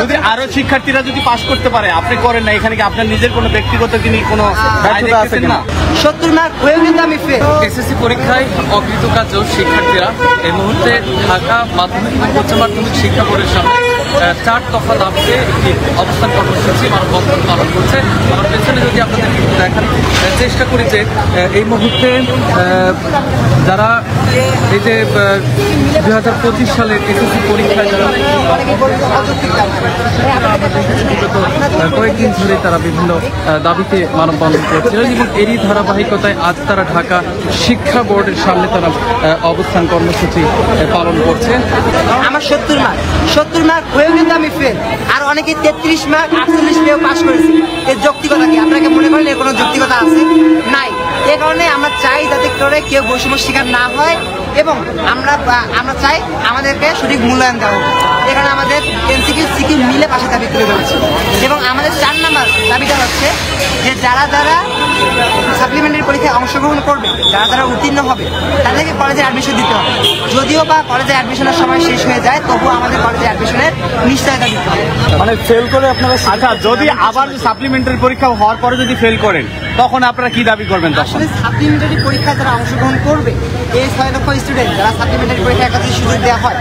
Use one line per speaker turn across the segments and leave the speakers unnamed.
যদি আরো শিক্ষার্থীরা যদি পাস করতে পারে, আপনি করেন না, এখানে কি আপনার নিজের কোনো ব্যক্তিগত কোনো ব্যর্থতা আছে কিনা?
70 মার্ক হয়েও কিন্তু আমি ফেল।
এসএসসি পরীক্ষায় অকৃতকার্য শিক্ষার্থীরা এই মুহূর্তে ঢাকা মাধ্যমিক এবং উচ্চ মাধ্যমিক শিক্ষা বোর্ডের সামনে 4 দফা দাবিতে একটি অবস্থান কর্মসূচি মানববন্ধন পালন করছে। আমার পেছনে যদি আপনাদের দেখার চেষ্টা করি যে এই মুহূর্তে যারা এই যে 2025 সালের এসএসসি পরীক্ষায় যারা কয়েকদিন ধরে তারা বিভিন্ন দাবিতে মানববন্ধন করছিলেন এবং এরই ধারাবাহিকতায় আজ তারা ঢাকা শিক্ষা বোর্ডের সামনে তারা অবস্থান কর্মসূচি পালন করছে।
আমার 70 মার্ক হয়েও কিন্তু আমি ফেল, আর অনেকে 33 মার্ক 48 পেয়েও পাস করেছি। এর যৌক্তিকতা কি? আপনাকে মনে করেন এর কোনো যৌক্তিকতা আছে? নাই। এ কারণে আমরা চাই যাতে করে কেউ বৈষম্য শিকার না হয় এবং আমরা চাই আমাদেরকে সঠিক মূল্যায়ন দেওয়া হবে। এ কারণে আমাদের এমসিকিউ সিকিউ মিলে পাশে দাবি তুলে ধরেছি। এবং আমাদের 4 নম্বর দাবিটা হচ্ছে যে যারা সাপ্লিমেন্টারি পরীক্ষায় অংশগ্রহণ করবে, যারা উত্তীর্ণ হবে, তাদেরকে কলেজে অ্যাডমিশন দিতে হবে। যদিও বা কলেজে অ্যাডমিশনের সময় শেষ হয়ে যায়, তবুও আমাদের কলেজে অ্যাডমিশনের নিশ্চয়তা দিতে হবে।
মানে ফেল করে আপনারা, আচ্ছা যদি আবার সাপ্লিমেন্টারি পরীক্ষা হওয়ার পরে যদি ফেল করেন, তখন আপনারা কি দাবি করবেন?
আসলে সাপ্লিমেন্টারি পরীক্ষায় যারা অংশগ্রহণ করবে, এই 6 লক্ষ স্টুডেন্ট যারা সাপ্লিমেন্টারি পরীক্ষার কাছে সুযোগ দেওয়া হয়,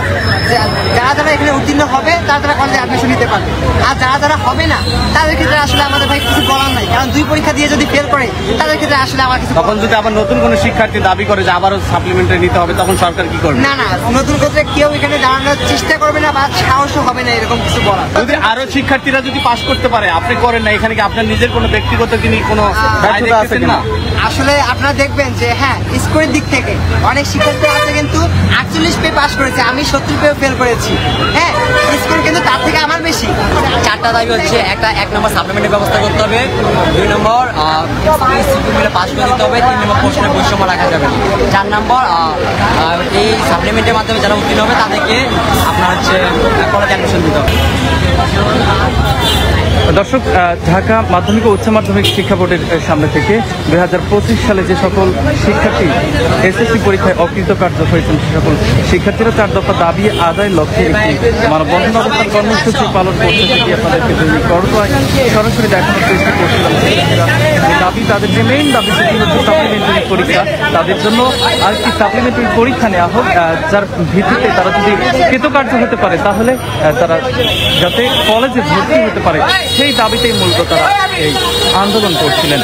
যারা এখানে উত্তীর্ণ হবে তারা কলেজে অ্যাডমিশন নিতে পারবে। আর যারা হবে না, তাদের ক্ষেত্রে আসলে আমাদের ভাই কিছু বলার নাই, কারণ 2 পরীক্ষা দিয়ে যদি ফেল করে তাদের ক্ষেত্রে আসলে আমার কিছু।
তখন যদি আবার নতুন কোনো শিক্ষার্থী দাবি করে যে আবারও সাপ্লিমেন্টারি নিতে হবে, তখন সরকার কি করবে?
না, নতুন ক্ষেত্রে কেউ এখানে দাঁড়ানোর চেষ্টা করবে না বা সাহসও হবে না এরকম কিছু বলার।
যদি আরো শিক্ষার্থীরা যদি পাস করতে পারে, আপনি করেন না, এখানে কি আপনার নিজের কোনো ব্যক্তিগত কোনো ব্যর্থতা আছে কিনা?
আসলে আপনারা দেখবেন যে হ্যাঁ, স্কোরের দিক থেকে অনেক শিক্ষার্থী আছে কিন্তু 48 পেয়ে পাস করেছে, আমি 70 পেয়ে ফেল করেছি। হ্যাঁ, স্কোর কিন্তু তার থেকে আমার বেশি।
4টা দাবি হচ্ছে, এক নম্বর সাপ্লিমেন্টের ব্যবস্থা করতে হবে, 2 নম্বর মিলে পাস করে দিতে হবে, 3 নম্বর প্রশ্নের বৈষম্য রাখা যাবে না, 4 নম্বর এই সাপ্লিমেন্টের মাধ্যমে যারা উত্তীর্ণ হবে তাদেরকে আপনার হচ্ছে কলেজে অ্যাডমিশন দিতে হবে।
দর্শক, ঢাকা মাধ্যমিক ও উচ্চ মাধ্যমিক শিক্ষা বোর্ডের সামনে থেকে 2025 সালে যে সকল শিক্ষার্থী এসএসসি পরীক্ষায় অকৃতকার্য হয়েছেন, সে সকল শিক্ষার্থীরা 4 দফা দাবি আদায়ের লক্ষ্যে একটি মানববন্ধন অবস্থান কর্মসূচি পালন করছে, সেটি আপনাদেরকে সরাসরি দেখানোর চেষ্টা করছিলাম। দাবি, তাদের যে মেইন দাবি সেটি হচ্ছে সাপ্লিমেন্টারি পরীক্ষা, তাদের জন্য আরেকটি সাপ্লিমেন্টারি পরীক্ষা নেওয়া হোক, যার ভিত্তিতে তারা যদি কৃতকার্য হতে পারে তাহলে তারা যাতে কলেজে ভর্তি হতে পারে, সেই দাবিতেই মূলত তারা এই আন্দোলন করছিলেন।